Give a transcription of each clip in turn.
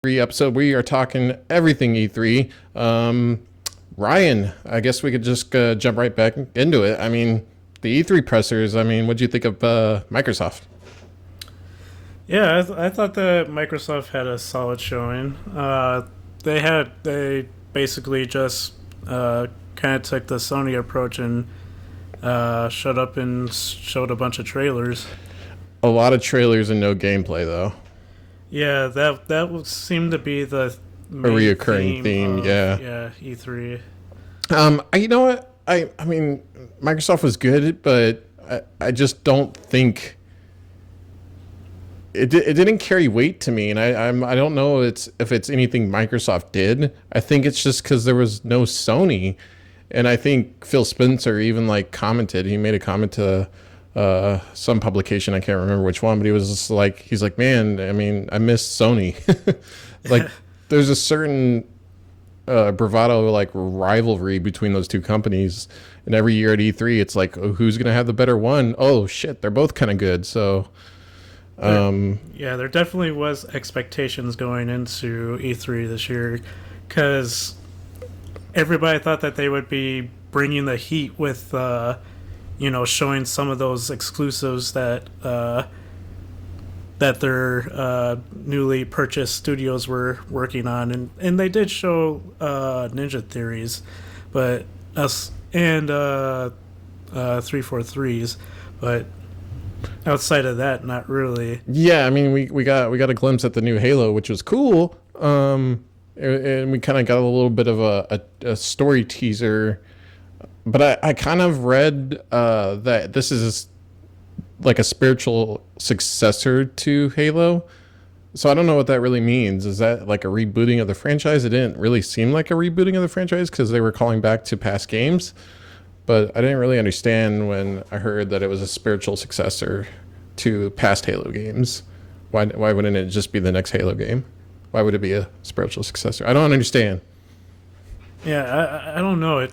Episode. We are talking everything E3. Ryan, I guess we could just jump right back into it. I mean, the E3 pressers. I mean, what do you think of Microsoft? Yeah, I thought that Microsoft had a solid showing. They basically just kind of took the Sony approach and showed up and showed a bunch of trailers. A lot of trailers and no gameplay, though. Yeah, that would seem to be the A reoccurring theme. Yeah, E3. You know what? I mean, Microsoft was good, but I just don't think it didn't carry weight to me, and I don't know if it's anything Microsoft did. I think it's just because there was no Sony, and I think Phil Spencer even commented. He made a comment to some publication, I can't remember which one, but he was just like, he's like, man, I mean, I miss Sony. There's a certain bravado rivalry between those two companies, and every year at E3 it's like, oh, who's gonna have the better one? Oh shit, they're both kind of good. So yeah, there definitely was expectations going into E3 this year, because everybody thought that they would be bringing the heat with showing some of those exclusives that their newly purchased studios were working on, and they did show Ninja Theories, but us and 343s, but outside of that, not really. Yeah, I mean, we got a glimpse at the new Halo, which was cool, and we kind of got a little bit of a story teaser. But I kind of read that this is like a spiritual successor to Halo. So I don't know what that really means. Is that like a rebooting of the franchise? It didn't really seem like a rebooting of the franchise because they were calling back to past games. But I didn't really understand when I heard that it was a spiritual successor to past Halo games. Why wouldn't it just be the next Halo game? Why would it be a spiritual successor? I don't understand. Yeah, I don't know.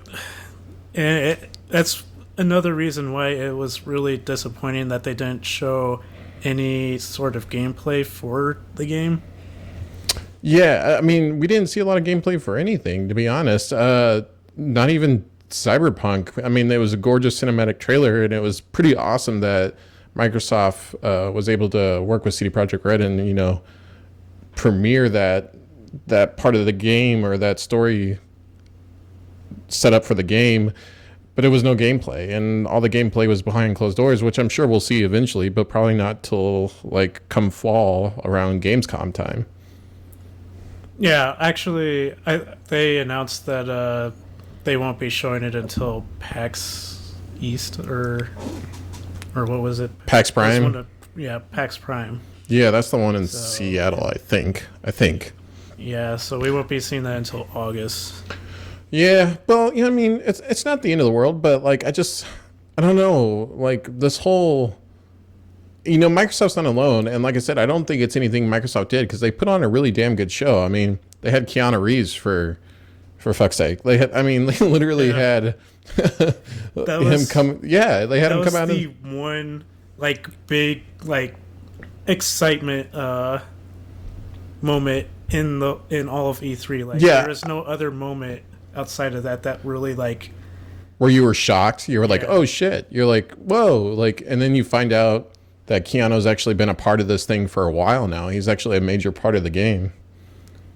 That's another reason why it was really disappointing that they didn't show any sort of gameplay for the game. Yeah, I mean, we didn't see a lot of gameplay for anything, to be honest. Not even Cyberpunk. I mean, it was a gorgeous cinematic trailer, and it was pretty awesome that Microsoft was able to work with CD Projekt Red and, premiere that part of the game, or that story set up for the game, but it was no gameplay, and all the gameplay was behind closed doors, which I'm sure we'll see eventually, but probably not till come fall around Gamescom time. Yeah, actually, they announced that they won't be showing it until PAX East, or what was it? PAX Prime. PAX Prime. Yeah, that's the one in Seattle, I think. Yeah, so we won't be seeing that until August. Yeah, well, I mean, it's not the end of the world, but I don't know, this whole, Microsoft's not alone, and like I said, I don't think it's anything Microsoft did, because they put on a really damn good show. I mean, they had Keanu Reeves for fuck's sake. They literally had him come. Yeah, they had him come out. That was the one big excitement moment in all of E3. There is no other moment outside of that really where you were shocked. You were like, oh shit. You're like, whoa. And then you find out that Keanu's actually been a part of this thing for a while now. He's actually a major part of the game.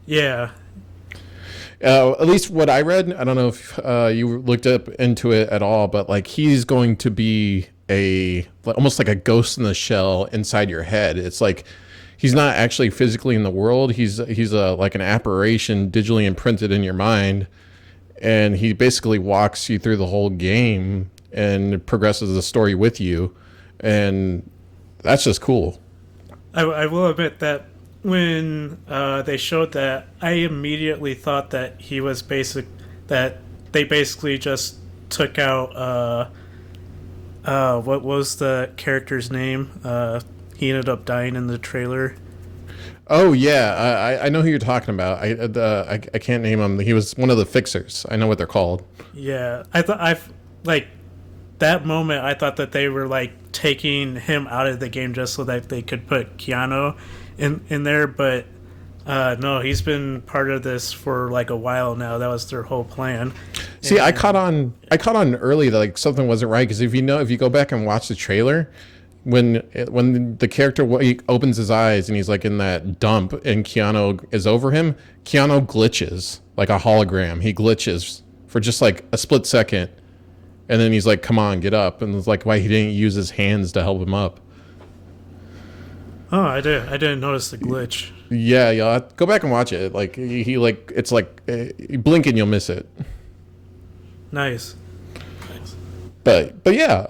Yeah. At least what I read, I don't know if you looked up into it at all, but he's going to be almost like a ghost in the shell inside your head. It's like he's not actually physically in the world. He's like an apparition digitally imprinted in your mind, and he basically walks you through the whole game and progresses the story with you, and that's just cool. I will admit that when they showed that, I immediately thought that that they basically just took out what was the character's name? He ended up dying in the trailer. Oh yeah, I know who you're talking about. I can't name him. He was one of the fixers. I know what they're called. Yeah, that moment. I thought that they were taking him out of the game just so that they could put Keanu in there, but No, he's been part of this for like a while now. That was their whole plan. See, And I caught on early that like something wasn't right because if you go back and watch the trailer, when the character opens his eyes and he's like in that dump and Keanu is over him, Keanu glitches like a hologram. He glitches for just like a split second, and then he's like, "Come on, get up!" And it's like why he didn't use his hands to help him up. oh, I didn't notice the glitch. Yeah, yeah. Go back and watch it. Like he like it's like you blink and you'll miss it. Nice. Nice. But yeah.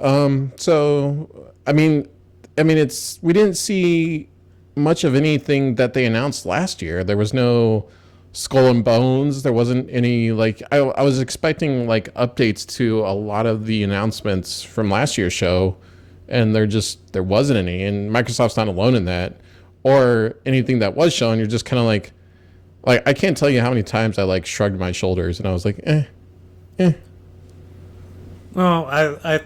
So I mean, it's we didn't see much of anything that they announced last year. There was no Skull and Bones. There wasn't any like I was expecting like updates to a lot of the announcements from last year's show, and there wasn't any. And Microsoft's not alone in that, or anything that was shown. You're just kind of like I can't tell you how many times I like shrugged my shoulders and I was like, eh. Well, I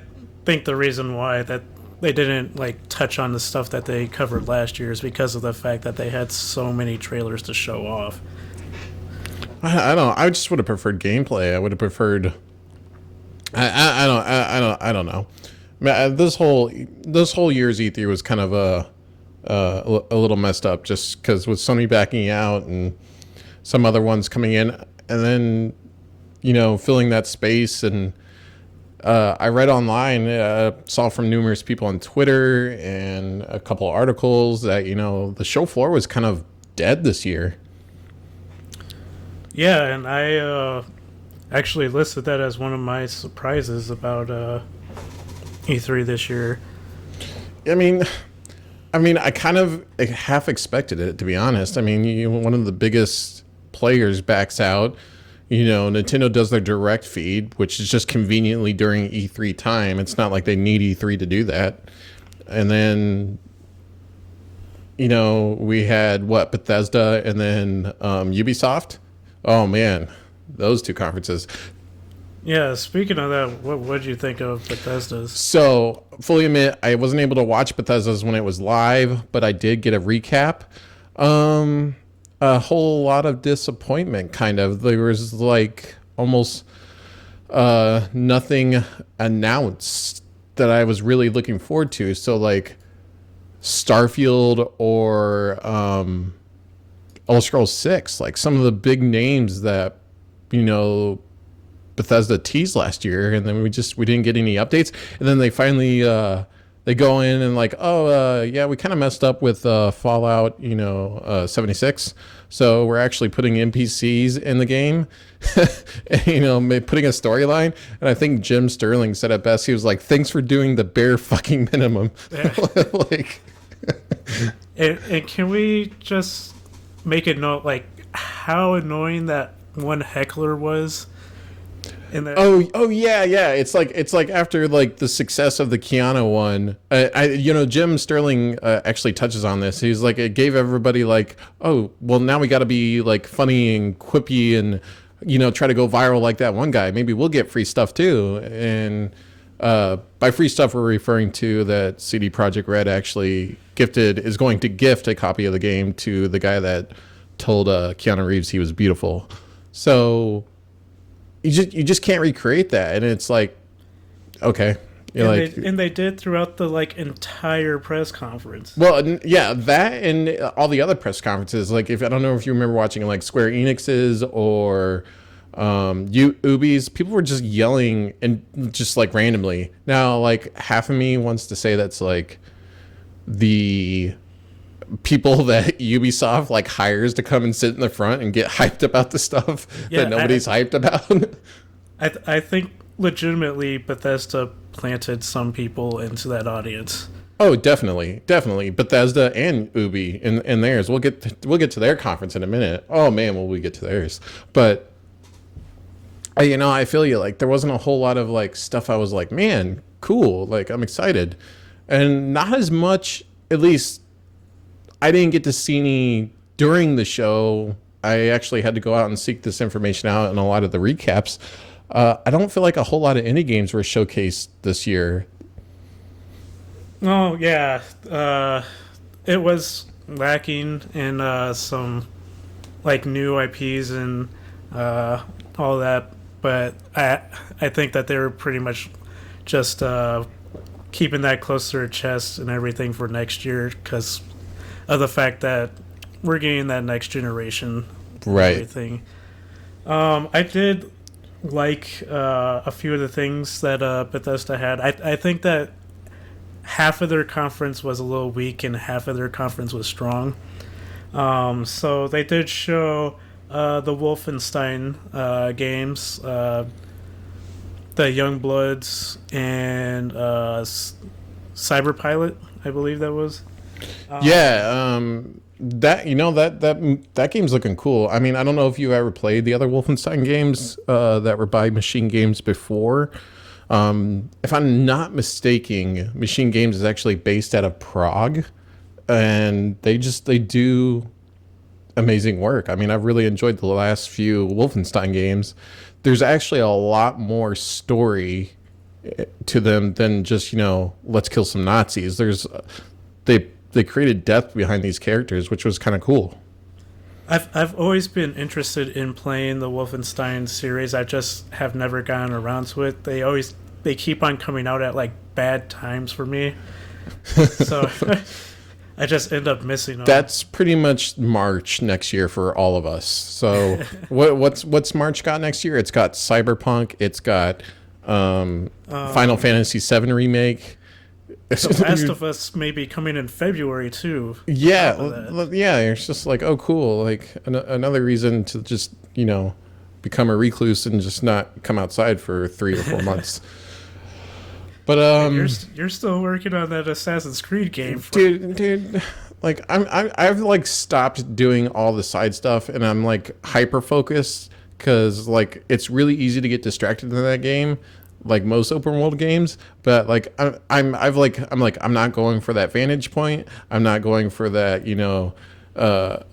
think the reason why that they didn't like touch on the stuff that they covered last year is because of the fact that they had so many trailers to show off. I don't. I just would have preferred gameplay. I would have preferred. I don't know. This whole year's E3 was kind of a little messed up, just because with Sony backing out and some other ones coming in, and then filling that space. And I read online, saw from numerous people on Twitter and a couple of articles that the show floor was kind of dead this year. Yeah, and I actually listed that as one of my surprises about E3 this year. I mean, I kind of half expected it, to be honest. I mean, one of the biggest players backs out. Nintendo does their direct feed, which is just conveniently during E3 time. It's not like they need E3 to do that. And then, we had Bethesda and then Ubisoft. Oh man, those two conferences. Yeah, speaking of that, what did you think of Bethesda's? So, fully admit, I wasn't able to watch Bethesda's when it was live, but I did get a recap. A whole lot of disappointment, kind of. There was like almost nothing announced that I was really looking forward to. So, like Starfield or Elder Scrolls 6, like some of the big names that Bethesda teased last year, and then we didn't get any updates. And then they finally they go in and like, yeah, we kind of messed up with Fallout 76, so we're actually putting NPCs in the game. Putting a storyline. And I think Jim Sterling said it best. He was like, thanks for doing the bare fucking minimum. Yeah. Like and can we just make a note, like, how annoying that one heckler was in that? Oh yeah. It's like after like the success of the Keanu one, Jim Sterling actually touches on this. He's like, it gave everybody like, oh well, now we got to be like funny and quippy and try to go viral like that one guy. Maybe we'll get free stuff too. And by free stuff, we're referring to that CD Projekt Red actually is going to gift a copy of the game to the guy that told Keanu Reeves he was beautiful. So you just can't recreate that, and it's like, okay, and they did throughout the like entire press conference. Well, yeah, that and all the other press conferences. Like, I don't know if you remember watching like Square-Enix's or Boobies, people were just yelling and just like randomly. Now, like half of me wants to say that's like the people that Ubisoft like hires to come and sit in the front and get hyped about the stuff that nobody's hyped about. I think legitimately Bethesda planted some people into that audience. Oh, definitely. Bethesda and Ubi in theirs. We'll get to their conference in a minute. Oh man, will we get to theirs? But I feel you. Like there wasn't a whole lot of like stuff. I was like, man, cool. Like I'm excited, and not as much. At least I didn't get to see any during the show. I actually had to go out and seek this information out in a lot of the recaps. I don't feel like a whole lot of indie games were showcased this year. Oh yeah, it was lacking in some like new IPs and all that, but I think that they were pretty much just keeping that close to their chest and everything for next year because of the fact that we're getting that next generation. Right. Everything. I did like a few of the things that Bethesda had. I think that half of their conference was a little weak and half of their conference was strong. So they did show the Wolfenstein games, the Youngbloods, and Cyberpilot, I believe that was. That game's looking cool. I mean, I don't know if you ever played the other Wolfenstein games that were by Machine Games before. If I'm not mistaken, Machine Games is actually based out of Prague, and they do amazing work. I mean, I've really enjoyed the last few Wolfenstein games. There's actually a lot more story to them than just, let's kill some Nazis. They created depth behind these characters, which was kind of cool. I've always been interested in playing the Wolfenstein series. I just have never gotten around to it. They keep on coming out at like bad times for me. So I just end up missing them. That's pretty much March next year for all of us. So what's March got next year? It's got Cyberpunk. It's got Final Fantasy VII Remake. The Last of Us may be coming in February too. Yeah. It's just like, oh, cool. Like another reason to just become a recluse and just not come outside for 3 or 4 months. But you're still working on that Assassin's Creed game, dude. Like I've like stopped doing all the side stuff, and I'm like hyper focused because like it's really easy to get distracted in that game, like most open world games. But like I'm not going for that vantage point. I'm not going for that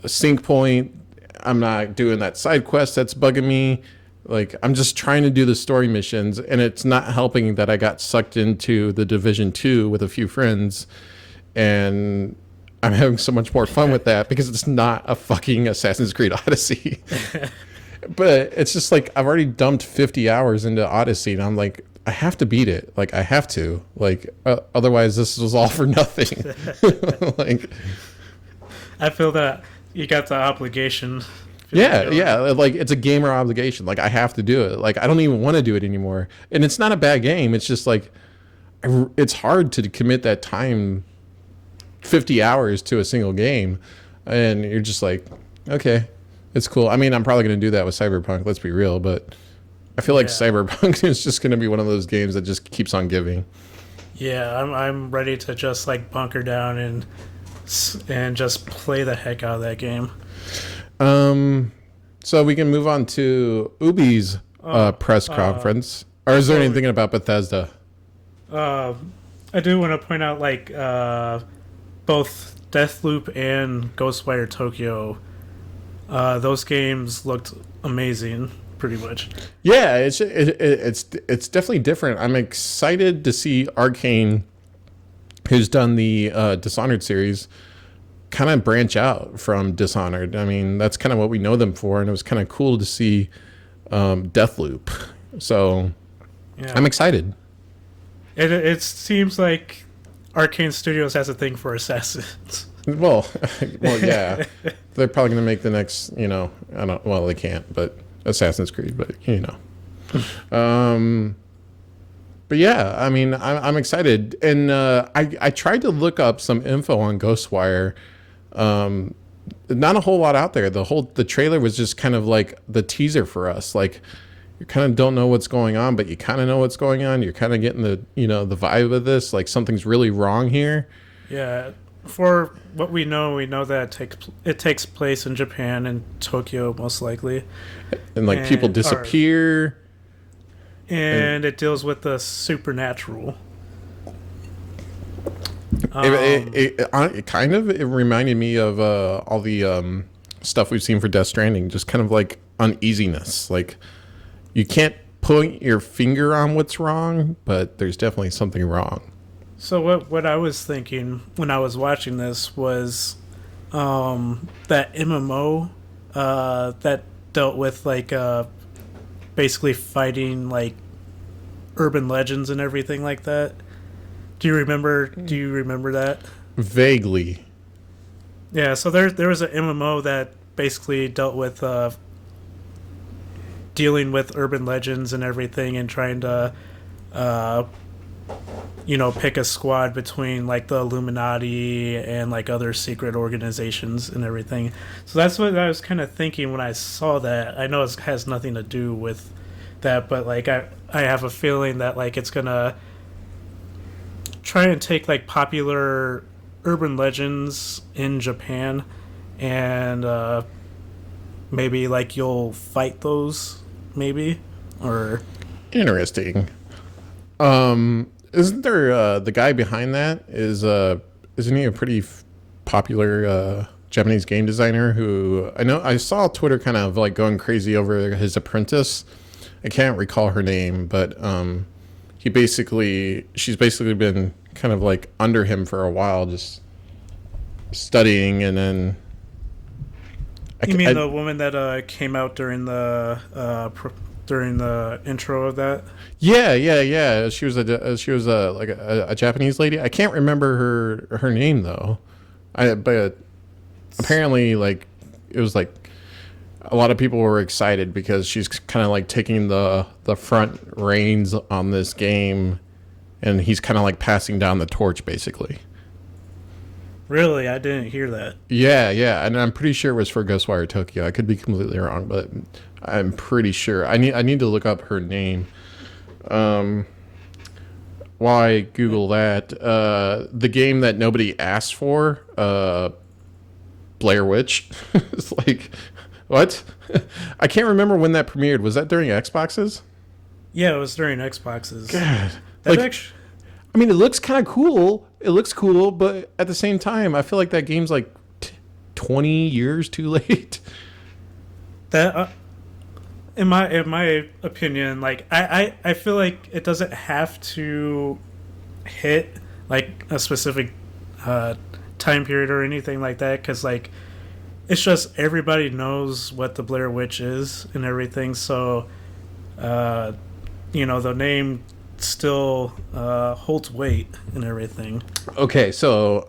sync point. I'm not doing that side quest that's bugging me. Like, I'm just trying to do the story missions, and it's not helping that I got sucked into the Division 2 with a few friends, and I'm having so much more fun with that because it's not a fucking Assassin's Creed Odyssey. But it's just like, I've already dumped 50 hours into Odyssey, and I'm like, I have to beat it. Like, I have to. Like, otherwise this was all for nothing. Like, I feel that you got the obligation. Yeah, like it's a gamer obligation. Like I have to do it. Like I don't even want to do it anymore. And it's not a bad game. It's just like it's hard to commit that time, 50 hours to a single game, and you're just like, okay, it's cool. I mean, I'm probably going to do that with Cyberpunk. Let's be real, but I feel like Cyberpunk is just going to be one of those games that just keeps on giving. Yeah, I'm ready to just like bunker down and just play the heck out of that game. So we can move on to Boobies press conference. Or is there anything about Bethesda? I do want to point out, like, both Deathloop and Ghostwire Tokyo, those games looked amazing, pretty much. Yeah, it's definitely different. I'm excited to see Arcane, who's done the Dishonored series, kind of branch out from Dishonored. I mean, that's kind of what we know them for, and it was kind of cool to see Deathloop. So I'm excited. It seems like Arcane Studios has a thing for assassins. Well, yeah. They're probably going to make the next, they can't, but Assassin's Creed, but But yeah, I mean, I'm excited. And I tried to look up some info on Ghostwire. Not a whole lot out there. The trailer was just kind of like the teaser for us. Like, you kind of don't know what's going on, but you kind of know what's going on. You're kind of getting the vibe of this. Like, something's really wrong here. Yeah. For what we know that it takes place in Japan and Tokyo, most likely. And like people disappear. And it deals with the supernatural. It reminded me of all the stuff we've seen for Death Stranding. Just kind of like uneasiness. Like you can't point your finger on what's wrong, but there's definitely something wrong. So what I was thinking when I was watching this was that MMO that dealt with like basically fighting like urban legends and everything like that. Do you remember? Do you remember that? Vaguely. Yeah. So there was an MMO that basically dealt with dealing with urban legends and everything, and trying to pick a squad between like the Illuminati and like other secret organizations and everything. So that's what I was kind of thinking when I saw that. I know it has nothing to do with that, but like I have a feeling that like it's gonna try and take like popular urban legends in Japan, and maybe like you'll fight those, maybe, or Interesting. Isn't there the guy behind that isn't he a pretty popular Japanese game designer who I saw Twitter kind of like going crazy over his apprentice. I can't recall her name, but she's basically been kind of like under him for a while, just studying, and then you mean the woman that came out during the intro of that? Yeah. She was a Japanese lady. I can't remember her name though. But apparently like it was like a lot of people were excited because she's kind of like taking the front reins on this game, and he's kind of like passing down the torch basically. Really? I didn't hear that. Yeah, and I'm pretty sure it was for Ghostwire Tokyo. I could be completely wrong, but I'm pretty sure. I need to look up her name. While I Google that, the game that nobody asked for, Blair Witch. It's like, what? I can't remember when that premiered. Was that during Xboxes? Yeah, it was during Xboxes. God. I mean, it looks kind of cool. It looks cool, but at the same time, I feel like that game's like 20 years too late. That, in my opinion, like I feel like it doesn't have to hit like a specific time period or anything like that, because like it's just everybody knows what the Blair Witch is and everything. So, the name still holds weight and everything. Okay, so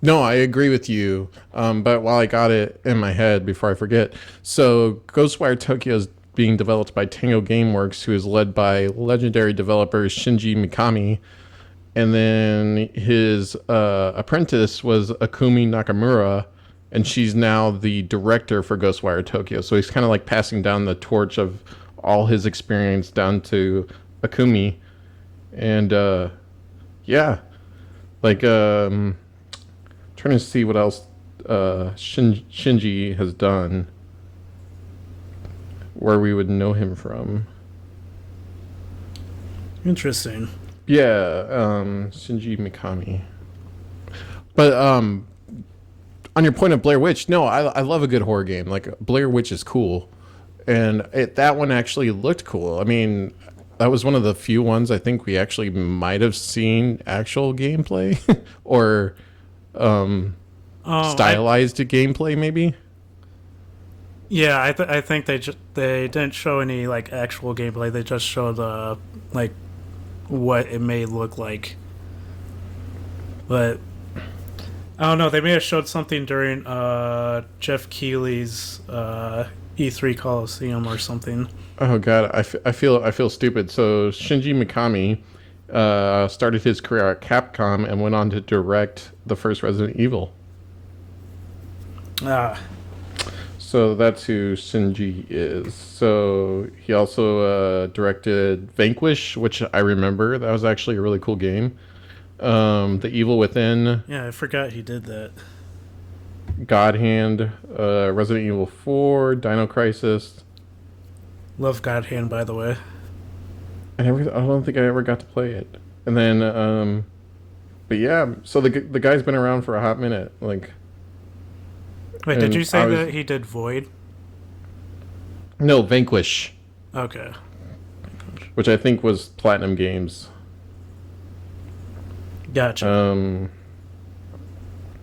no, I agree with you. But while I got it in my head before I forget, so Ghostwire Tokyo is being developed by Tango Gameworks, who is led by legendary developer Shinji Mikami, and then his apprentice was Akumi Nakamura, and she's now the director for Ghostwire Tokyo. So he's kind of like passing down the torch of all his experience down to Akumi. And yeah, like trying to see what else Shinji has done where we would know him from. Interesting. Yeah, Shinji Mikami. But on your point of Blair Witch, no, I love a good horror game. Like Blair Witch is cool, and that one actually looked cool. I mean, that was one of the few ones I think we actually might have seen actual gameplay or stylized gameplay, maybe. Yeah, I think they didn't show any like actual gameplay. They just showed like what it may look like. But I don't know. They may have showed something during Jeff Keighley's E3 Coliseum or something. Oh god, I feel stupid. So Shinji Mikami started his career at Capcom and went on to direct the first Resident Evil. So that's who Shinji is. So he also directed Vanquish, which I remember. That was actually a really cool game. The Evil Within. Yeah, I forgot he did that. God Hand, Resident Evil 4, Dino Crisis. Love God Hand, by the way. I don't think I ever got to play it. And then, but yeah, so the guy's been around for a hot minute. Like, wait, did you say that he did Void? No, Vanquish. Okay. Which I think was Platinum Games. Gotcha.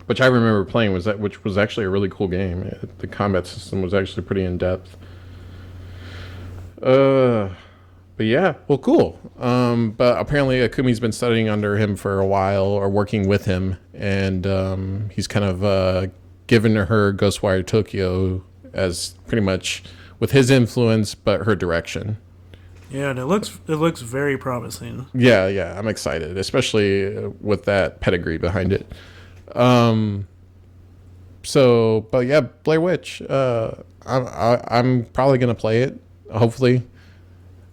which I remember playing, which was actually a really cool game. The combat system was actually pretty in depth. But yeah, well, cool. But apparently Akumi's been studying under him for a while, or working with him, and he's kind of given her Ghostwire Tokyo as pretty much with his influence, but her direction. Yeah, and it looks very promising. Yeah, I'm excited, especially with that pedigree behind it. So, but yeah, Blair Witch. I'm probably gonna play it. Hopefully.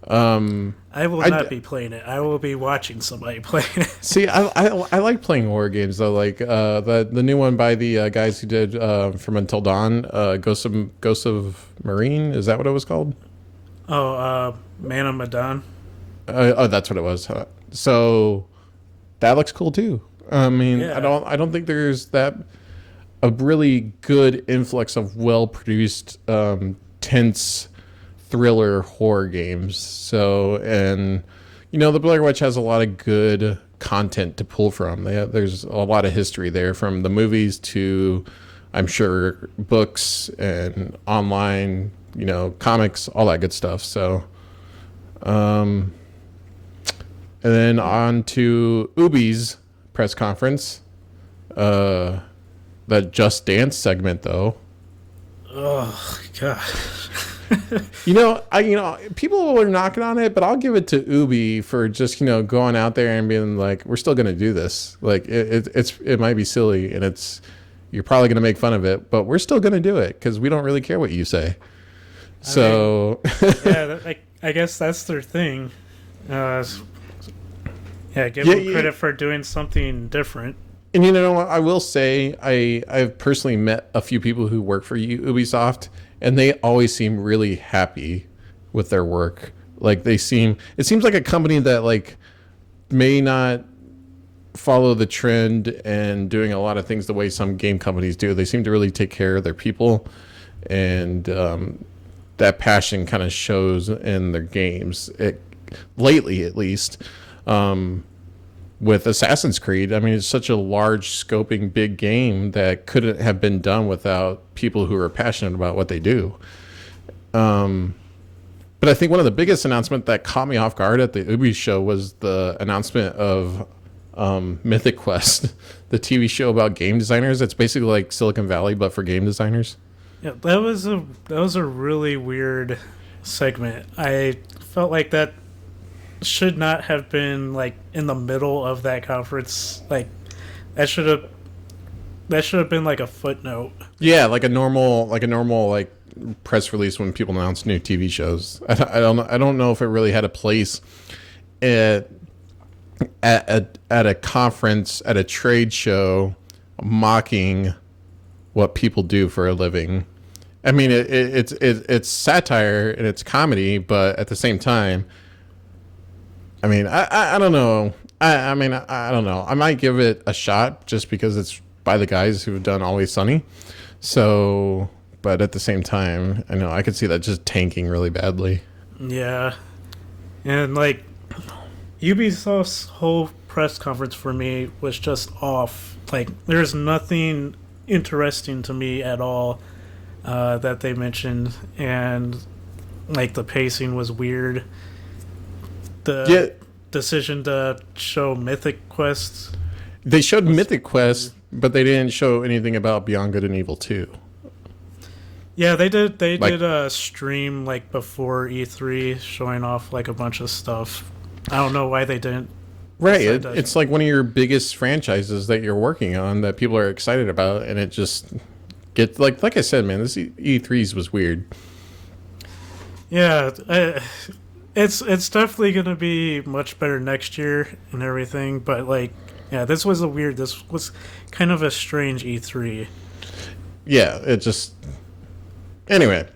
I will not be playing it. I will be watching somebody play it. See, I like playing horror games though. Like the new one by the guys who did From Until Dawn, Ghost of Marine. Is that what it was called? Oh, Man of Medan. Oh, that's what it was. So that looks cool too. I mean, Yeah. I don't think there's that a really good influx of well produced, tense thriller horror games. So, and the Blair Witch has a lot of good content to pull from. There's a lot of history there, from the movies to, I'm sure, books and online, comics, all that good stuff. So, and then on to Boobies press conference. That Just Dance segment, though. Oh god. People were knocking on it, but I'll give it to Ubi for just going out there and being like, we're still gonna do this. Like it might be silly, and you're probably gonna make fun of it, but we're still gonna do it because we don't really care what you say. So I guess that's their thing. Give them credit for doing something different. And I will say I've personally met a few people who work for Ubisoft, and they always seem really happy with their work. Like it seems like a company that like may not follow the trend and doing a lot of things the way some game companies do. They seem to really take care of their people, and that passion kind of shows in their games. Lately, at least. With Assassin's Creed, I mean, it's such a large scoping big game that couldn't have been done without people who are passionate about what they do. But I think one of the biggest announcements that caught me off guard at the Ubi show was the announcement of Mythic Quest, the TV show about game designers. It's basically like Silicon Valley, but for game designers. Yeah, that was a really weird segment. I felt like that should not have been like in the middle of that conference. Like that should have been like a footnote. Yeah, like a normal like press release when people announce new TV shows. I don't know if it really had a place at a conference, at a trade show, mocking what people do for a living. I mean, it's satire and it's comedy, but at the same time, I mean, I don't know. I mean, I don't know. I might give it a shot just because it's by the guys who've done Always Sunny. So, but at the same time, I know I could see that just tanking really badly. Yeah. And like Ubisoft's whole press conference for me was just off. Like there's nothing interesting to me at all that they mentioned, and like the pacing was weird. The decision to show Mythic Quest. They showed Mythic Quest, but they didn't show anything about Beyond Good and Evil 2. Yeah, they did. They did a stream like before E3, showing off like a bunch of stuff. I don't know why they didn't. Right, it's like one of your biggest franchises that you're working on that people are excited about, and it just gets like I said, man, this E3's was weird. Yeah. It's definitely going to be much better next year and everything, but like, yeah, this was kind of a strange E3. Yeah, it just... Anyway,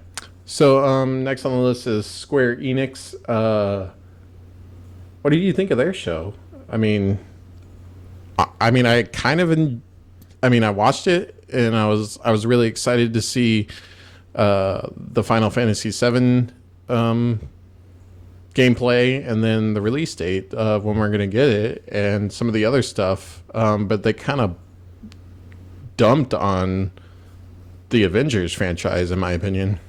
so next on the list is Square-Enix. What did you think of their show? I mean, I watched it, and I was really excited to see the Final Fantasy VII gameplay, and then the release date of when we're going to get it, and some of the other stuff. But they kind of dumped on the Avengers franchise, in my opinion.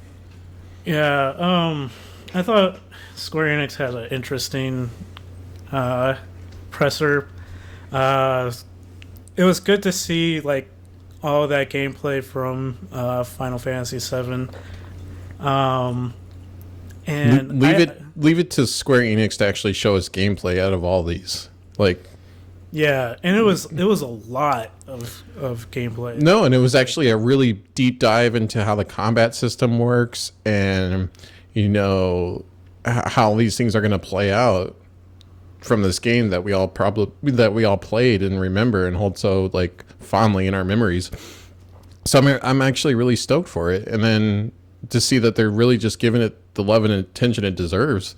Yeah, I thought Square Enix had an interesting presser. It was good to see like all that gameplay from Final Fantasy VII. And Leave it to Square Enix to actually show us gameplay out of all these. Like, yeah, and it was a lot of gameplay. no, and it was actually a really deep dive into how the combat system works, and how these things are going to play out from this game that we all played and remember and hold so like fondly in our memories. So I'm actually really stoked for it, and then to see that they're really just giving it the love and attention it deserves,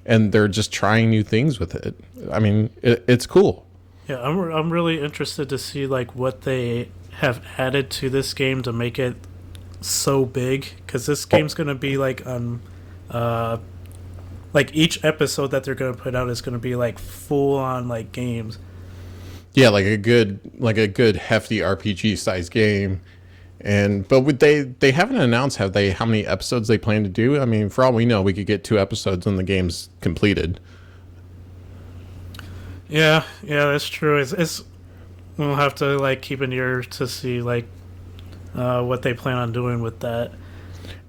and they're just trying new things with it. I mean, it's cool. Yeah, I'm really interested to see like what they have added to this game to make it so big, because this game's going to be like on like each episode that they're going to put out is going to be like full on like games. Yeah, like a good hefty RPG sized game. But they haven't announced how many episodes they plan to do. I mean, for all we know, we could get 2 episodes when the game's completed. Yeah, that's true. It's we'll have to like keep an ear to see like what they plan on doing with that.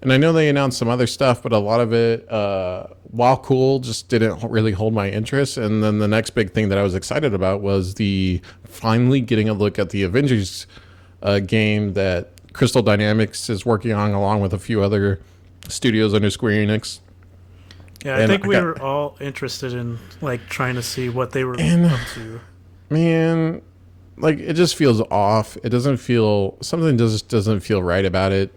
And I know they announced some other stuff, but a lot of it, while cool, just didn't really hold my interest. And then the next big thing that I was excited about was finally getting a look at the Avengers game that Crystal Dynamics is working on, along with a few other studios under Square Enix. Yeah, I think we were all interested in like trying to see what they were up to. Man, like it just feels off. It doesn't feel doesn't feel right about it.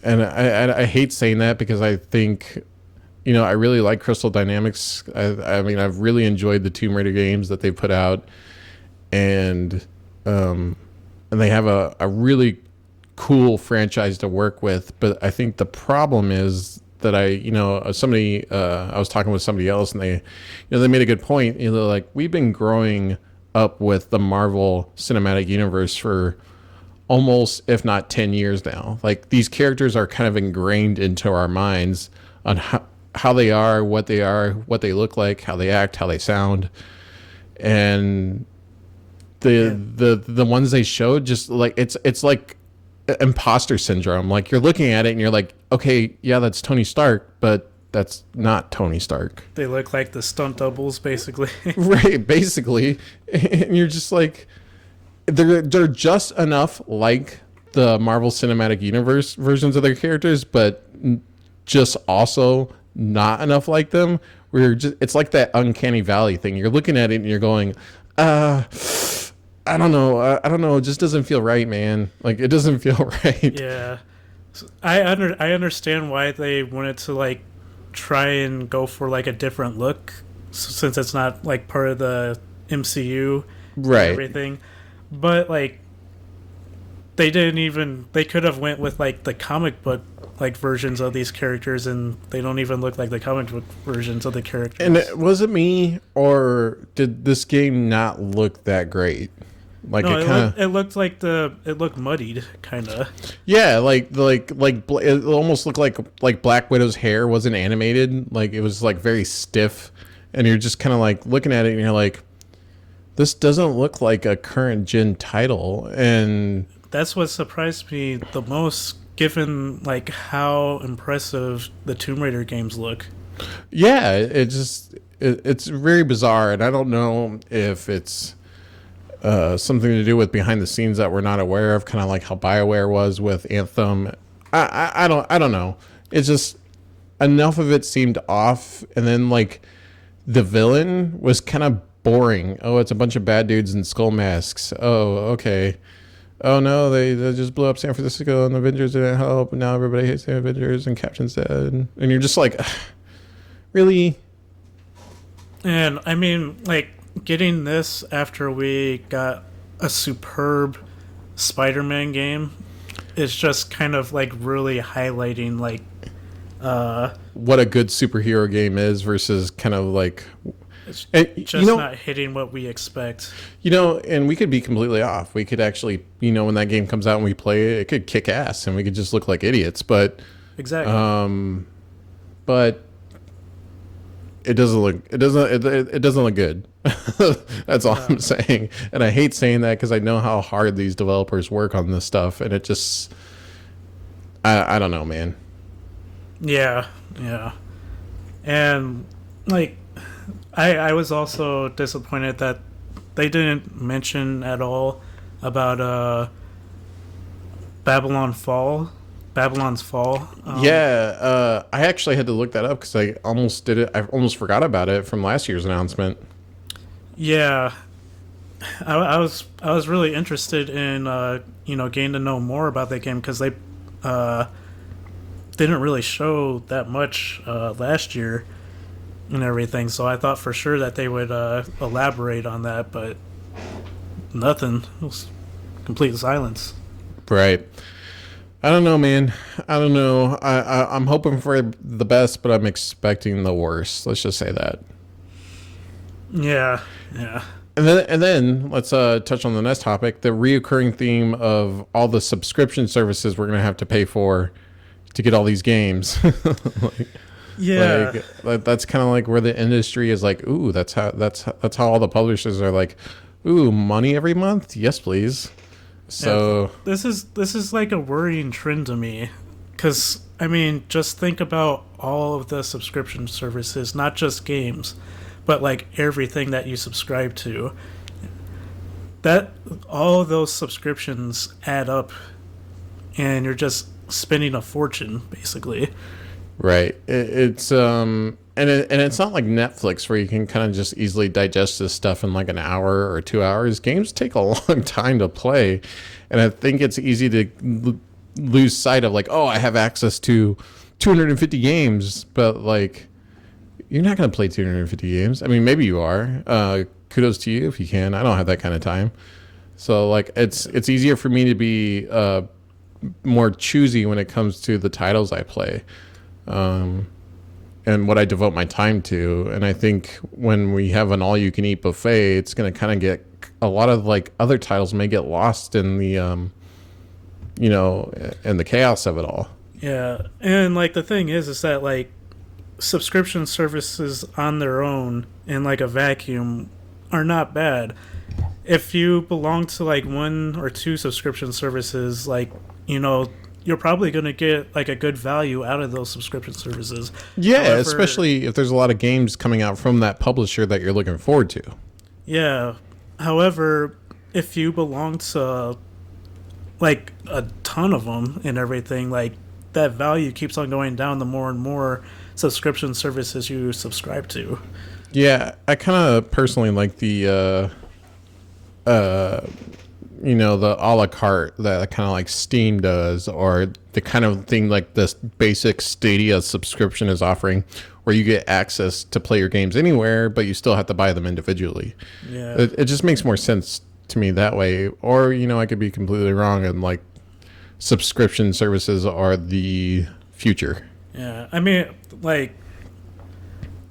And I hate saying that because I think, I really like Crystal Dynamics. I mean, I've really enjoyed the Tomb Raider games that they've put out, and they have a really cool franchise to work with. But I think the problem is that I was talking with somebody else, and they made a good point. Like, we've been growing up with the Marvel Cinematic Universe for almost, if not 10 years now. Like, these characters are kind of ingrained into our minds on how they are, what they look like, how they act, how they sound. And the ones they showed, just like it's like imposter syndrome. Like, you're looking at it and you're like, okay, yeah, that's Tony Stark, but that's not Tony Stark. They look like the stunt doubles, basically. Right, basically. And you're just like, they're just enough like the Marvel Cinematic Universe versions of their characters, but just also not enough like them. It's like that uncanny valley thing. You're looking at it and you're going, I don't know. It just doesn't feel right, man. Like, it doesn't feel right. Yeah, I understand why they wanted to like try and go for like a different look, since it's not like part of the MCU, right? And everything. But like, they could have went with like the comic book like versions of these characters, and they don't even look like the comic book versions of the characters. And was it me, or did this game not look that great? Like, no, it looked muddied, kind of. Yeah, it almost looked like Black Widow's hair wasn't animated. Like, it was like very stiff, and you're just kind of like looking at it and you're like, this doesn't look like a current gen title. And that's what surprised me the most, given like how impressive the Tomb Raider games look. Yeah, it's very bizarre, and I don't know if it's something to do with behind the scenes that we're not aware of, kind of like how BioWare was with Anthem. I don't know. It's just enough of it seemed off, and then like the villain was kind of boring. Oh, it's a bunch of bad dudes in skull masks. Oh, okay. Oh no, they just blew up San Francisco and the Avengers didn't help, and now everybody hates the Avengers and Captain's dead. And you're just like, really? And I mean, like, getting this after we got a superb Spider-Man game is just kind of like really highlighting like what a good superhero game is versus kind of like It's And, just not hitting what we expect. And we could be completely off. We could actually, when that game comes out and we play it, it could kick ass and we could just look like idiots. But Exactly. but it doesn't look good. That's all I'm saying. And I hate saying that because I know how hard these developers work on this stuff, and it just, I don't know, man. Yeah. And like, I was also disappointed that they didn't mention at all about Babylon's Fall. I actually had to look that up because I almost did it. I almost forgot about it from last year's announcement. Yeah, I was really interested in getting to know more about that game because they didn't really show that much last year and everything. So I thought for sure that they would elaborate on that, but nothing. It was complete silence. Right. I don't know, man. I don't know. I'm hoping for the best, but I'm expecting the worst. Let's just say that. Yeah. And then let's touch on the next topic: the reoccurring theme of all the subscription services we're gonna have to pay for to get all these games. That's kind of like where the industry is like, ooh, that's how all the publishers are like, ooh, money every month, yes, please. So this is like a worrying trend to me, because I mean, just think about all of the subscription services, not just games, but like everything that you subscribe to. That all of those subscriptions add up, and you're just spending a fortune, basically. Right. It's and it's not like Netflix where you can kind of just easily digest this stuff in like an hour or 2 hours. Games take a long time to play, and I think it's easy to lose sight of like, oh, I have access to 250 games, but like you're not going to play 250 games. I mean, maybe you are. Kudos to you if you can. I don't have that kind of time. So like it's easier for me to be more choosy when it comes to the titles I play. And what I devote my time to. And I think when we have an all-you-can-eat buffet, it's going to kind of get a lot of like other titles may get lost in the, in the chaos of it all. Yeah, and like the thing is that like subscription services on their own in like a vacuum are not bad. If you belong to like one or two subscription services, like you're probably going to get like a good value out of those subscription services. Yeah, however, especially if there's a lot of games coming out from that publisher that you're looking forward to. Yeah. However, if you belong to like a ton of them and everything, like that value keeps on going down the more and more subscription services you subscribe to. Yeah, I kind of personally like the the a la carte that kind of like Steam does, or the kind of thing like this basic Stadia subscription is offering, where you get access to play your games anywhere, but you still have to buy them individually. Yeah. It just makes more sense to me that way. Or, I could be completely wrong, and like subscription services are the future. Yeah. I mean, like,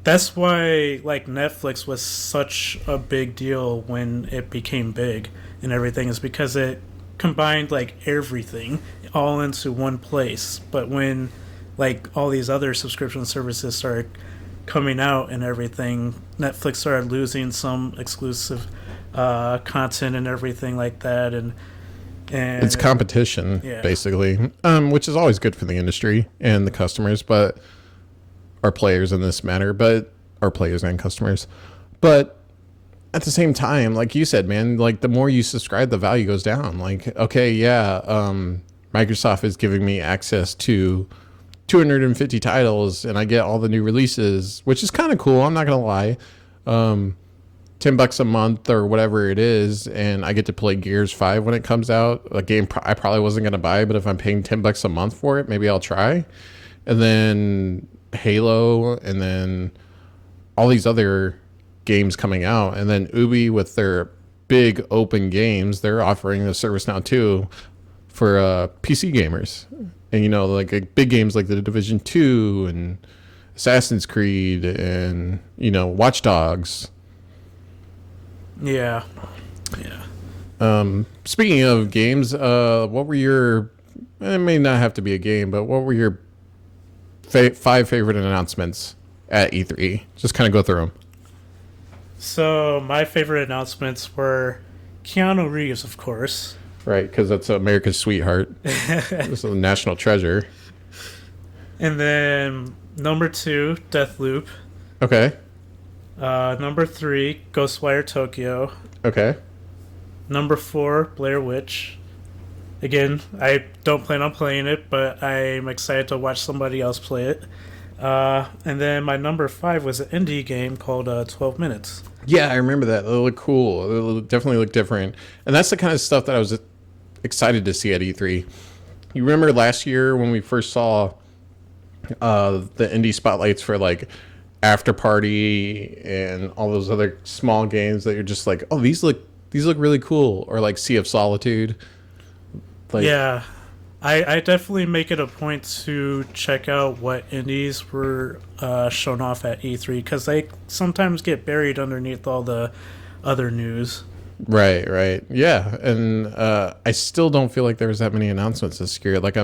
that's why like Netflix was such a big deal when it became big and everything, is because it combined like everything all into one place. But when like all these other subscription services started coming out and everything, Netflix started losing some exclusive content and everything like that, and it's competition, basically, which is always good for the industry and the customers, but our players in this matter, but our players and customers. But at the same time, like you said, man, like the more you subscribe, the value goes down. Like, okay, yeah, Microsoft is giving me access to 250 titles, and I get all the new releases, which is kind of cool. I'm not gonna lie. $10 a month or whatever it is, and I get to play Gears 5 when it comes out. A game I probably wasn't gonna buy, but if I'm paying $10 a month for it, maybe I'll try. And then Halo, and then all these other games coming out, and then Ubi with their big open games, they're offering the service now too for PC gamers. And like big games like the Division 2 and Assassin's Creed and Watch Dogs. Yeah. Yeah. Speaking of games, what were your? It may not have to be a game, but what were your 5 favorite announcements at E3? Just kind of go through them. So my favorite announcements were Keanu Reeves, of course. Right, because that's America's sweetheart. This is a national treasure. And then number 2, Deathloop. Okay. Number 3, Ghostwire Tokyo. Okay. Number 4, Blair Witch. Again, I don't plan on playing it, but I'm excited to watch somebody else play it. And then my number 5 was an indie game called 12 Minutes. Yeah, I remember that. It looked cool. It definitely looked different. And that's the kind of stuff that I was excited to see at E3. You remember last year when we first saw the indie spotlights for like After Party and all those other small games that you're just like, oh, these look really cool, or like Sea of Solitude. Like, yeah, I definitely make it a point to check out what indies were shown off at E3 because they sometimes get buried underneath all the other news. Right. Yeah, and I still don't feel like there was that many announcements this year. Like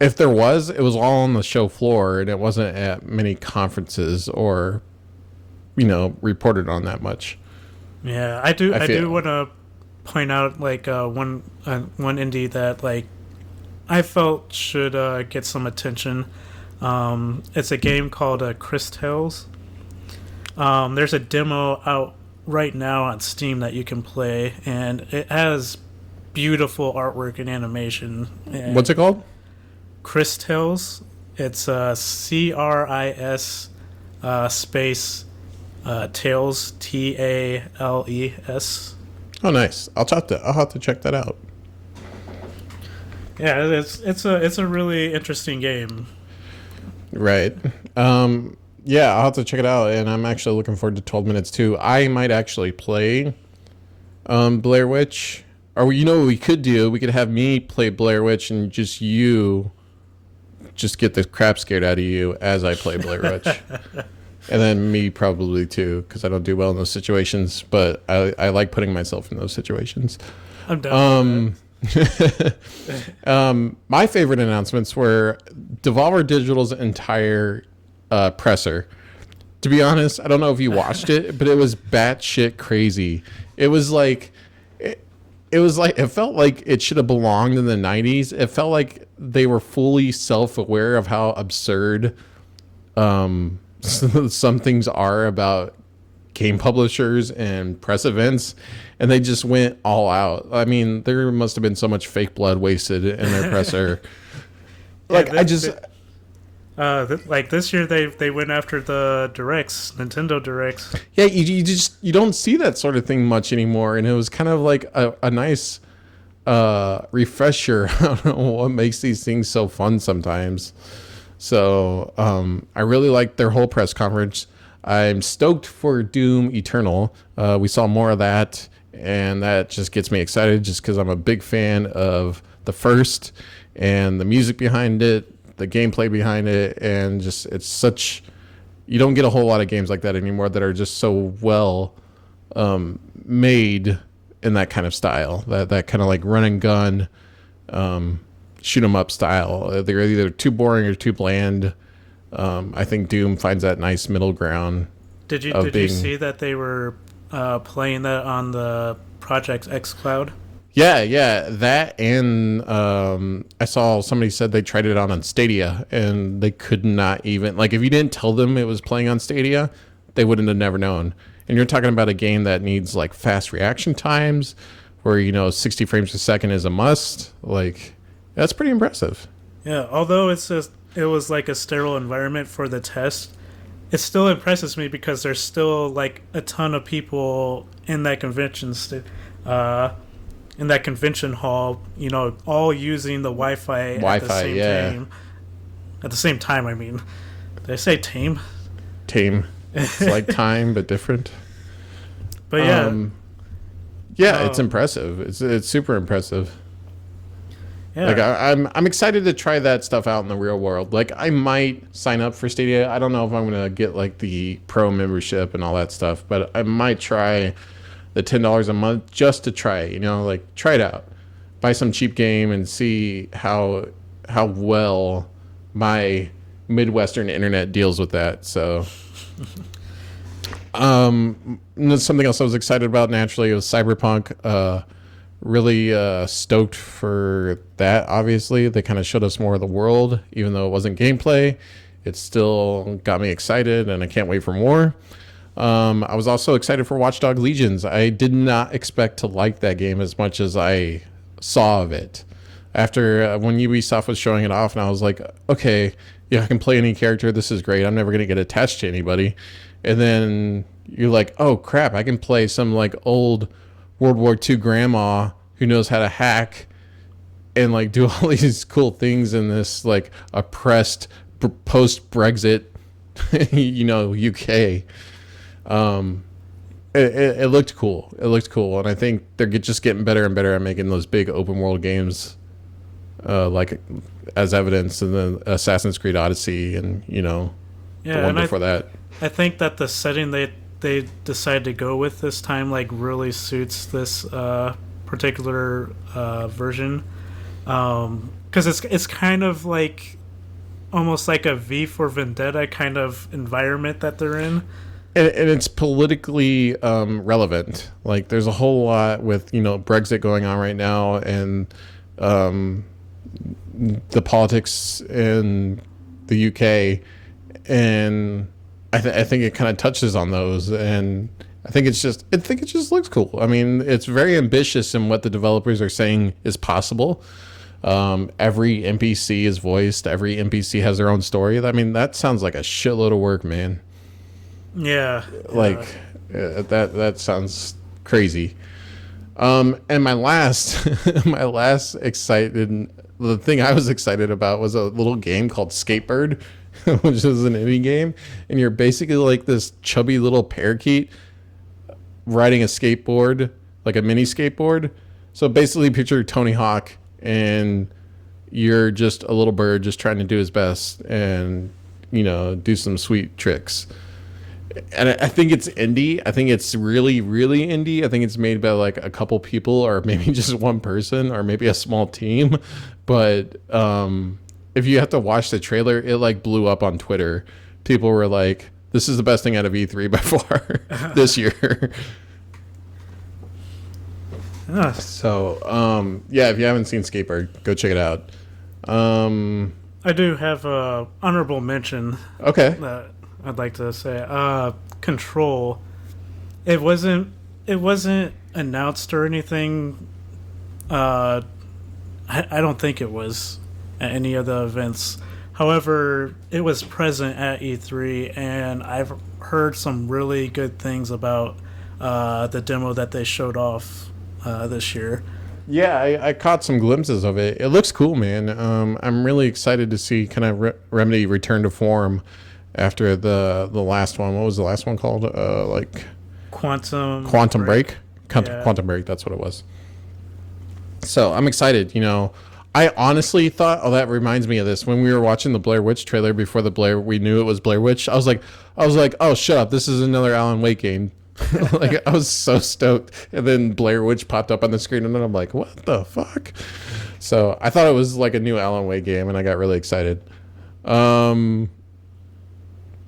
if there was, it was all on the show floor, and it wasn't at many conferences or, reported on that much. Yeah, I do want to point out like one indie that like I felt should get some attention. It's a game called Chris Tales. There's a demo out right now on Steam that you can play, and it has beautiful artwork and animation. And what's it called? Chris Tales. It's CRIS space Tales TALES. Oh, nice. I'll have to check that out. Yeah, it's a really interesting game. Right. Yeah, I'll have to check it out, and I'm actually looking forward to 12 Minutes too. I might actually play Blair Witch. Or what we could do? We could have me play Blair Witch and just you just get the crap scared out of you as I play Blair Witch. And then me probably too, because I don't do well in those situations, but I like putting myself in those situations. I'm done. My favorite announcements were Devolver Digital's entire presser. To be honest, I don't know if you watched it, but it was batshit crazy. It was like it felt like it should have belonged in the 90s. It felt like they were fully self-aware of how absurd some things are about game publishers and press events, and they just went all out. I mean, there must have been so much fake blood wasted in their presser. Like, like this year they went after the directs, Nintendo directs. Yeah, you don't see that sort of thing much anymore, and it was kind of like a nice refresher. I don't know what makes these things so fun sometimes. So I really liked their whole press conference. I'm stoked for Doom Eternal. We saw more of that, and that just gets me excited just because I'm a big fan of the first and the music behind it, the gameplay behind it, and just you don't get a whole lot of games like that anymore that are just so well made in that kind of style, that kind of like run and gun shoot 'em up style. They're either too boring or too bland. I think Doom finds that nice middle ground. Did you see that they were playing that on the Project X Cloud? Yeah, that, and I saw somebody said they tried it out on Stadia, and they could not even, like, if you didn't tell them it was playing on Stadia, they wouldn't have never known. And you're talking about a game that needs like fast reaction times, where 60 frames a second is a must. Like, that's pretty impressive. Yeah, although it was like a sterile environment for the test, it still impresses me because there's still like a ton of people in that convention hall, all using the Wi-Fi at the same time. At the same time, I mean. Did I say tame? Tame. It's like time, but different. But yeah. It's impressive. It's super impressive. Yeah. Like I'm excited to try that stuff out in the real world. Like, I might sign up for Stadia. I don't know if I'm gonna get like the pro membership and all that stuff, but I might try the $10 a month just to try it, like try it out, buy some cheap game and see how well my Midwestern internet deals with that. So something else I was excited about naturally was Cyberpunk. Really stoked for that. Obviously, they kind of showed us more of the world, even though it wasn't gameplay. It still got me excited, and I can't wait for more. I was also excited for Watch Dogs Legions. I did not expect to like that game as much as I saw of it. After when Ubisoft was showing it off, and I was like, okay, yeah, I can play any character. This is great. I'm never going to get attached to anybody. And then you're like, oh, crap, I can play some like old World War II grandma who knows how to hack and like do all these cool things in this like oppressed post-Brexit, UK. It looked cool. It looked cool, and I think they're just getting better and better at making those big open world games, like as evidence in the Assassin's Creed Odyssey and the one before that. I think that the setting they decided to go with this time like really suits this particular version, because it's kind of like almost like a V for Vendetta kind of environment that they're in. And it's politically relevant. Like there's a whole lot with Brexit going on right now, and the politics in the UK, and I think it kind of touches on those, and I think it just looks cool. I mean, it's very ambitious in what the developers are saying is possible. Every NPC is voiced. Every NPC has their own story. I mean, that sounds like a shitload of work, man. Yeah. That sounds crazy. And my last the thing I was excited about was a little game called Skatebird, which is an indie game, and you're basically like this chubby little parakeet riding a skateboard, like a mini skateboard. So basically picture Tony Hawk, and you're just a little bird just trying to do his best and do some sweet tricks. And I think it's indie. I think it's really, really indie. I think it's made by like a couple people, or maybe just one person, or maybe a small team. But if you have to watch the trailer, it like blew up on Twitter. People were like, "This is the best thing out of E3 by far this year." So yeah, if you haven't seen Skatebird, go check it out. I do have a honorable mention. Okay. That I'd like to say, Control. It wasn't announced or anything. I don't think it was at any of the events. However, it was present at E3, and I've heard some really good things about the demo that they showed off this year. Yeah, I caught some glimpses of it. It looks cool, man. I'm really excited to see kind of Remedy return to form after the last one. What was the last one called? Quantum Break. Quantum Break, that's what it was. So I'm excited. I honestly thought, that reminds me of this. When we were watching the Blair Witch trailer before we knew it was Blair Witch, I was like, oh, shut up. This is another Alan Wake game. Like, I was so stoked. And then Blair Witch popped up on the screen, and then I'm like, what the fuck? So I thought it was like a new Alan Wake game, and I got really excited.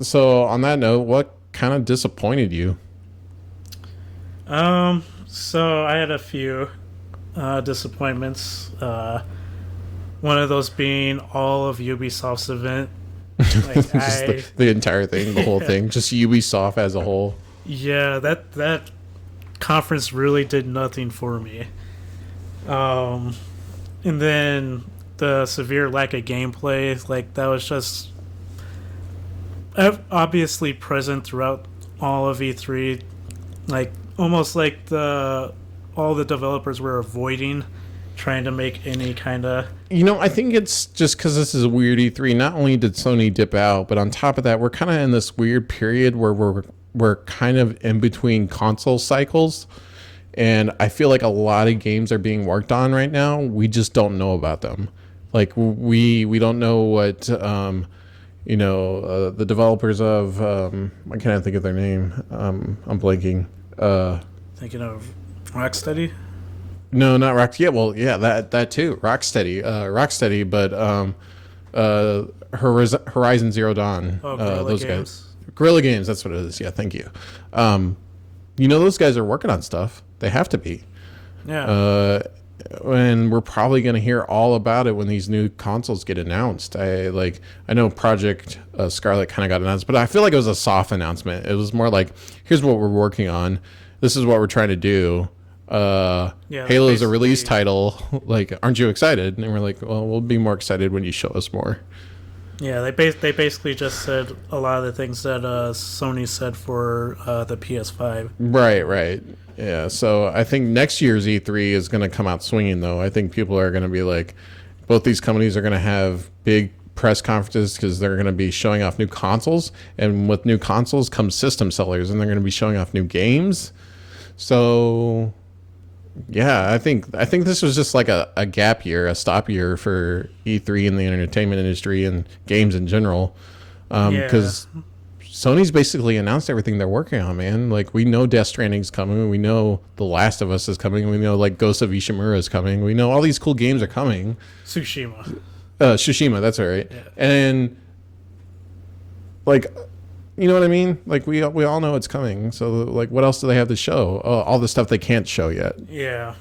So on that note, what kind of disappointed you? So I had a few disappointments. One of those being all of Ubisoft's event. Like the entire thing, the whole thing, just Ubisoft as a whole. Yeah, that conference really did nothing for me. And then the severe lack of gameplay, like that was just obviously present throughout all of E3, like almost like all the developers were avoiding trying to make any kind of... I think it's just because this is a weird E3. Not only did Sony dip out, but on top of that, we're kind of in this weird period where we're kind of in between console cycles, and I feel like a lot of games are being worked on right now. We just don't know about them. Like we don't know what the developers of I can't think of their name. I'm blanking. Thinking of Rocksteady. No, not Rock. Yeah, well, yeah, that too. Rocksteady, but Horizon Zero Dawn. Oh, Guerrilla Those Games. guys, Guerrilla Games. That's what it is. Yeah, thank you. Those guys are working on stuff. They have to be. Yeah. And we're probably going to hear all about it when these new consoles get announced. I know Project Scarlet kind of got announced, but I feel like it was a soft announcement. It was more like, here's what we're working on. This is what we're trying to do. Halo's a release title. Like, aren't you excited? And we're like, well, we'll be more excited when you show us more. Yeah, they basically just said a lot of the things that Sony said for the PS5. Right. Yeah, so I think next year's E3 is going to come out swinging, though. I think people are going to be like, both these companies are going to have big press conferences because they're going to be showing off new consoles. And with new consoles comes system sellers, and they're going to be showing off new games. So, yeah, I think this was just like a gap year, a stop year for E3 in the entertainment industry and games in general. Because Sony's basically announced everything they're working on, man. Like, we know Death Stranding's coming. We know The Last of Us is coming. We know, like, Ghost of Ishimura is coming. We know all these cool games are coming. Tsushima, that's all right. Yeah. And, like, you know what I mean? Like, we all know it's coming. So, like, what else do they have to show? All the stuff they can't show yet. Yeah,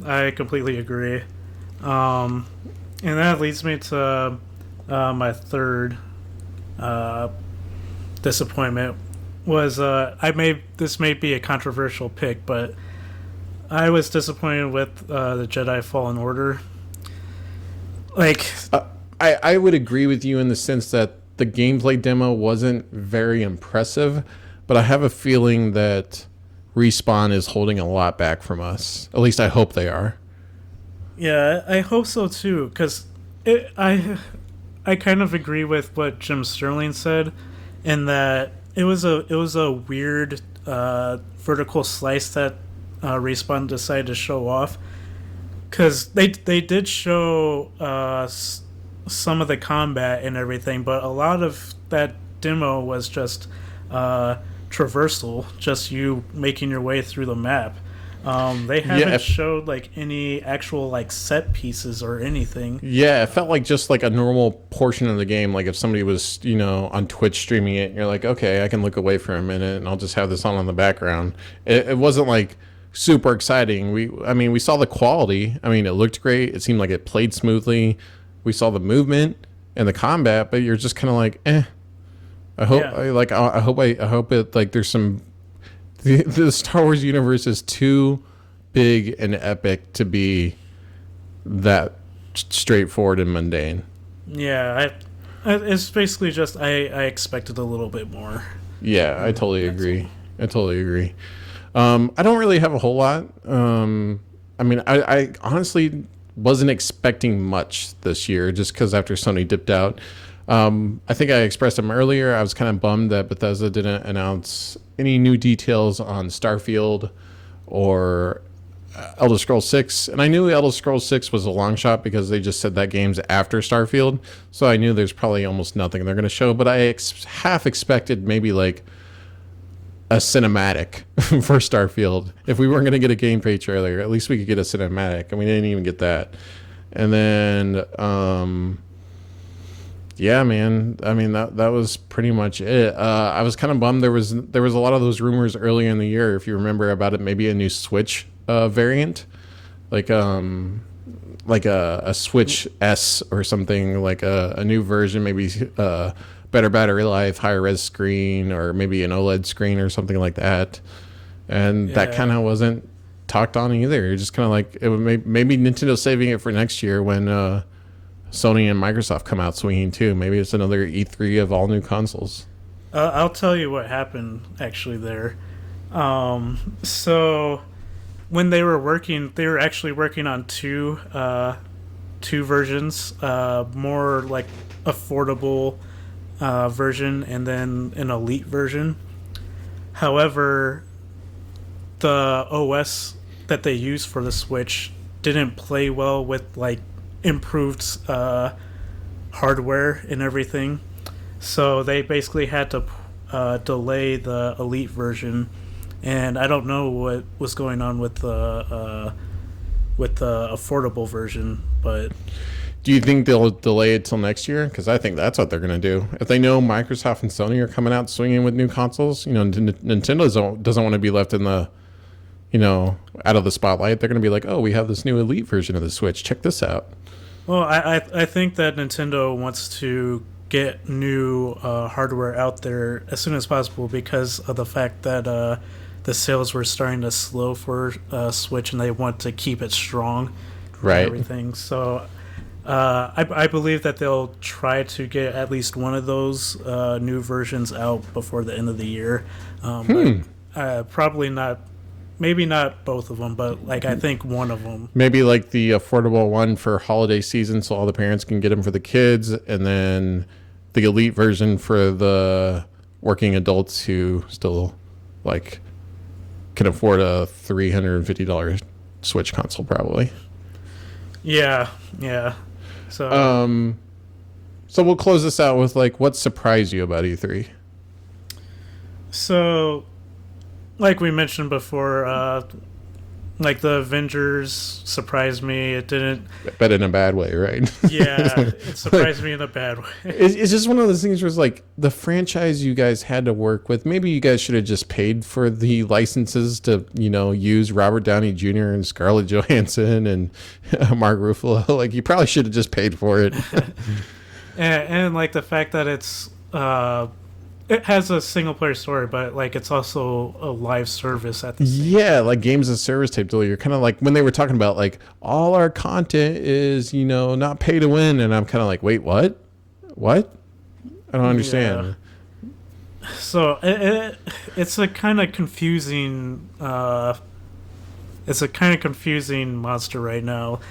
I completely agree. And that leads me to my third disappointment was this may be a controversial pick, but I was disappointed with the Jedi Fallen Order. Like, I would agree with you in the sense that the gameplay demo wasn't very impressive, but I have a feeling that Respawn is holding a lot back from us. At least I hope they are. Yeah, I hope so too, because I kind of agree with what Jim Sterling said, in that it was a weird vertical slice that Respawn decided to show off, because they did show some of the combat and everything, but a lot of that demo was just traversal, just you making your way through the map. They haven't showed like any actual like set pieces or anything. Yeah, it felt like just like a normal portion of the game. Like if somebody was, on Twitch streaming it, and you're like, okay, I can look away for a minute and I'll just have this on in the background. It wasn't like super exciting. We saw the quality. I mean, it looked great. It seemed like it played smoothly. We saw the movement and the combat, but you're just kind of like, eh. I hope it like there's some. The Star Wars universe is too big and epic to be that straightforward and mundane. Yeah, it's basically just I expected a little bit more. Yeah, I totally agree. I don't really have a whole lot. I honestly wasn't expecting much this year just because after Sony dipped out. I think I expressed them earlier. I was kind of bummed that Bethesda didn't announce any new details on Starfield or Elder Scrolls 6. And I knew Elder Scrolls 6 was a long shot because they just said that game's after Starfield. So I knew there's probably almost nothing they're going to show. But I half expected maybe like a cinematic for Starfield. If we weren't going to get a gameplay trailer, at least we could get a cinematic. And we didn't even get that. And then... yeah, man. I mean, that was pretty much it. I was kind of bummed. There was a lot of those rumors earlier in the year, if you remember, about it maybe a new Switch variant, like a Switch S or something, like a new version, maybe better battery life, higher res screen, or maybe an OLED screen or something like that. And that kind of wasn't talked on either. Just kind of like it would maybe Nintendo saving it for next year when. Sony and Microsoft come out swinging too. Maybe it's another E3 of all new consoles. I'll tell you what happened actually there. So when they were actually working on two versions, more like affordable version and then an elite version. However, the OS that they used for the Switch didn't play well with like improved hardware and everything, so they basically had to delay the elite version and I don't know what was going on with the affordable version, but Do you think they'll delay it till next year? Because I think that's what they're going to do. If they know Microsoft and Sony are coming out swinging with new consoles, Nintendo doesn't want to be left in the, out of the spotlight. They're going to be like, oh, we have this new Elite version of the Switch. Check this out. well, I think that Nintendo wants to get new hardware out there as soon as possible because of the fact that the sales were starting to slow for Switch, and they want to keep it strong, Right. and everything. So I believe that they'll try to get at least one of those new versions out before the end of the year. But probably not. Maybe not both of them, but I think one of them. Maybe like the affordable one for holiday season so all the parents can get them for the kids, and then the Elite version for the working adults who still can afford a $350 Switch console probably. Yeah. So So we'll close this out with what surprised you about E3? So, like we mentioned before, the Avengers surprised me. It didn't. But in a bad way, right? Yeah, it surprised me in a bad way. It's just one of those things where it's the franchise you guys had to work with. Maybe you guys should have just paid for the licenses to, use Robert Downey Jr. and Scarlett Johansson and Mark Ruffalo. You probably should have just paid for it. and the fact that it has a single player story, but it's also a live service at the same time. Yeah, games as a service type deal. You're kind of when they were talking about all our content is not pay to win, and I'm kind of wait, what? I don't understand. Yeah. So it's a kind of confusing. It's a kind of confusing monster right now.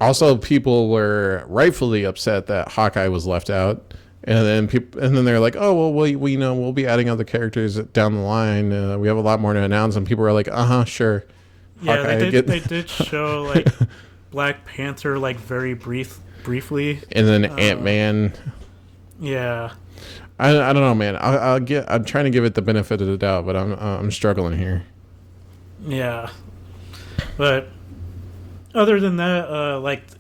Also, people were rightfully upset that Hawkeye was left out. And then they're like, oh well, we'll be adding other characters down the line. We have a lot more to announce, and people are like, sure. Yeah, Hawkeye, they did show Black Panther very briefly, and then Ant-Man. Yeah, I don't know, man. I'm trying to give it the benefit of the doubt, but I'm struggling here. Yeah, but other than that,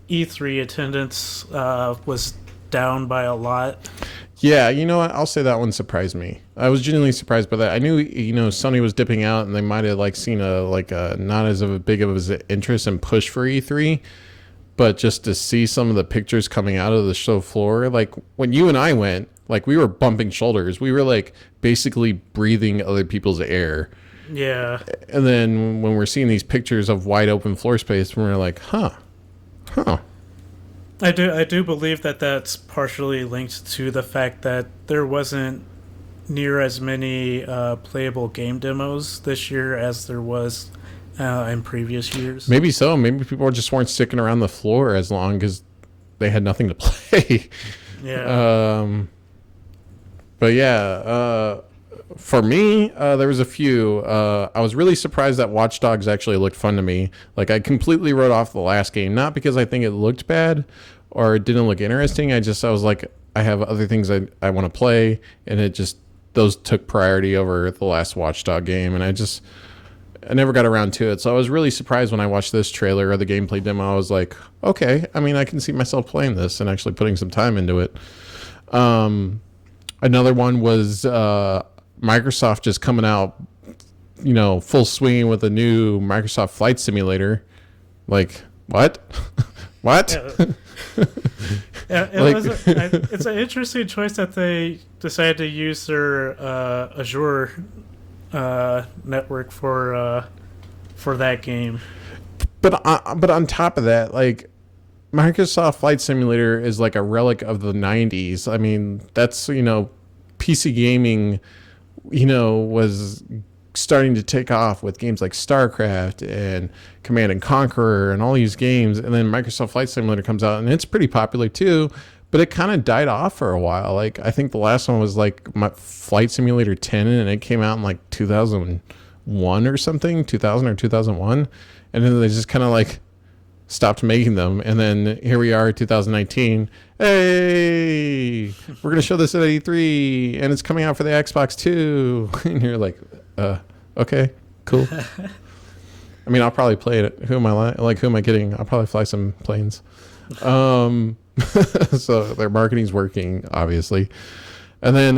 E3 attendance was down by a lot. Yeah, you know what? I'll say that one surprised me. I was genuinely surprised by that. I knew, Sony was dipping out, and they might have seen a not as big of an interest and push for E3, but just to see some of the pictures coming out of the show floor, when you and I went, we were bumping shoulders. We were basically breathing other people's air. Yeah. And then when we're seeing these pictures of wide open floor space, we're like, huh. I do believe that that's partially linked to the fact that there wasn't near as many playable game demos this year as there was in previous years. Maybe so. Maybe people just weren't sticking around the floor as long because they had nothing to play. Yeah. But yeah, for me, there was a few. I was really surprised that Watch Dogs actually looked fun to me. I completely wrote off the last game, not because I think it looked bad or it didn't look interesting. I was I have other things I want to play, and those took priority over the last Watch Dog game, and I never got around to it. So I was really surprised when I watched this trailer or the gameplay demo. I was like, okay, I can see myself playing this and actually putting some time into it. Another one was Microsoft just coming out, full swing with a new Microsoft Flight Simulator. What? What? Yeah, it's an interesting choice that they decided to use their Azure network for that game. But on top of that, Microsoft Flight Simulator is a relic of the 90s. That's, PC gaming, was starting to take off with games like StarCraft and Command and Conquer and all these games. And then Microsoft Flight Simulator comes out, and it's pretty popular too, but it kind of died off for a while. I think the last one was my Flight Simulator 10, and it came out in 2001 or something, 2000 or 2001. And then they just kind of stopped making them, and then here we are, 2019. Hey, we're gonna show this at E3, and it's coming out for the Xbox too. And you're Okay, cool. I mean, I'll probably play it. Who am I getting? I'll probably fly some planes. So their marketing's working, obviously. And then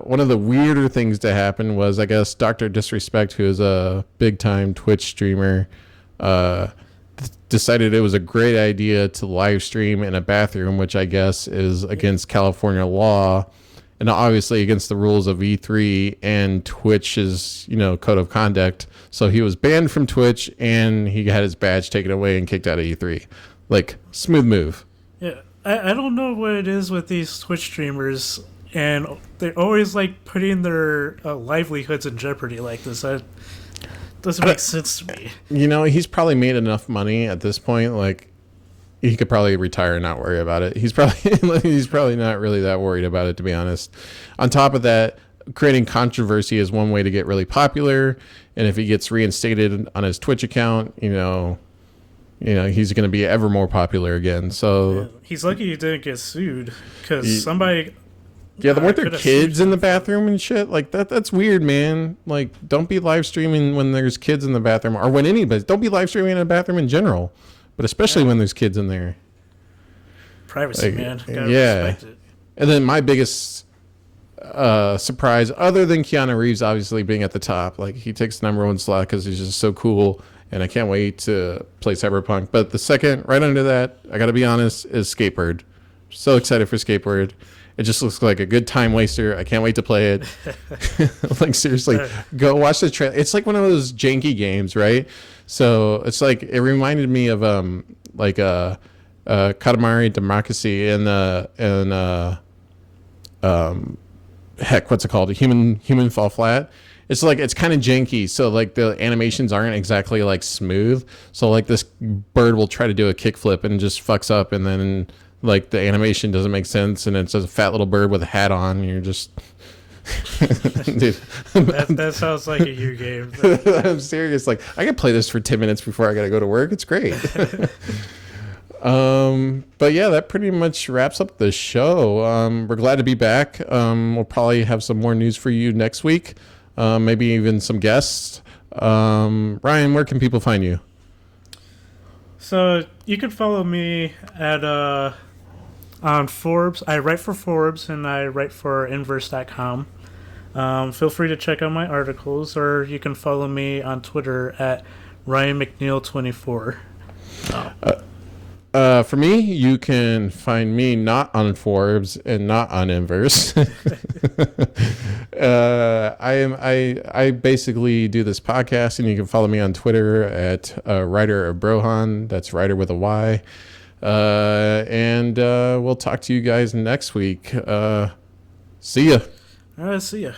one of the weirder things to happen was, I guess, Dr. Disrespect, who is a big-time Twitch streamer, decided it was a great idea to live stream in a bathroom, which I guess is against California law and obviously against the rules of E3 and Twitch's, code of conduct. So he was banned from Twitch and he had his badge taken away and kicked out of E3. Like, smooth move. Yeah, I don't know what it is with these Twitch streamers, and they're always like putting their livelihoods in jeopardy like this. That doesn't make sense to me. He's probably made enough money at this point. Like, he could probably retire and not worry about it. He's probably not really that worried about it, to be honest. On top of that, creating controversy is one way to get really popular. And if he gets reinstated on his Twitch account, he's going to be ever more popular again. So yeah, he's lucky he didn't get sued because somebody. Yeah, weren't there kids in the bathroom and shit? Like, that's weird, man. Like, don't be live streaming when there's kids in the bathroom, or when anybody. Don't be live streaming in a bathroom in general, but especially when there's kids in there. Privacy, man. Gotta respect it. And then my biggest surprise, other than Keanu Reeves obviously being at the top, like, he takes the number one slot because he's just so cool, and I can't wait to play Cyberpunk. But the second, right under that, I got to be honest, is Skatebird. So excited for Skatebird. It just looks like a good time waster. I can't wait to play it. Like, seriously, go watch the trailer. It's like one of those janky games, right? So it's like, it reminded me of Katamari Democracy and heck, what's it called? Human Fall Flat. It's like, it's kind of janky. So like the animations aren't exactly like smooth. So like this bird will try to do a kickflip and just fucks up, and then like the animation doesn't make sense, and it's a fat little bird with a hat on, and you're just dude. That sounds like a you game. I'm serious. Like, I can play this for 10 minutes before I gotta go to work. It's great. But yeah, that pretty much wraps up the show. We're glad to be back. We'll probably have some more news for you next week. Maybe even some guests. Ryan, where can people find you? So you can follow me at on Forbes. I write for Forbes and I write for Inverse.com. Feel free to check out my articles, or you can follow me on Twitter at Ryan McNeil24. For me, you can find me not on Forbes and not on Inverse. I basically do this podcast, and you can follow me on Twitter at Writer of Brohan. That's Writer with a Y. And we'll talk to you guys next week. See ya. All right, see ya.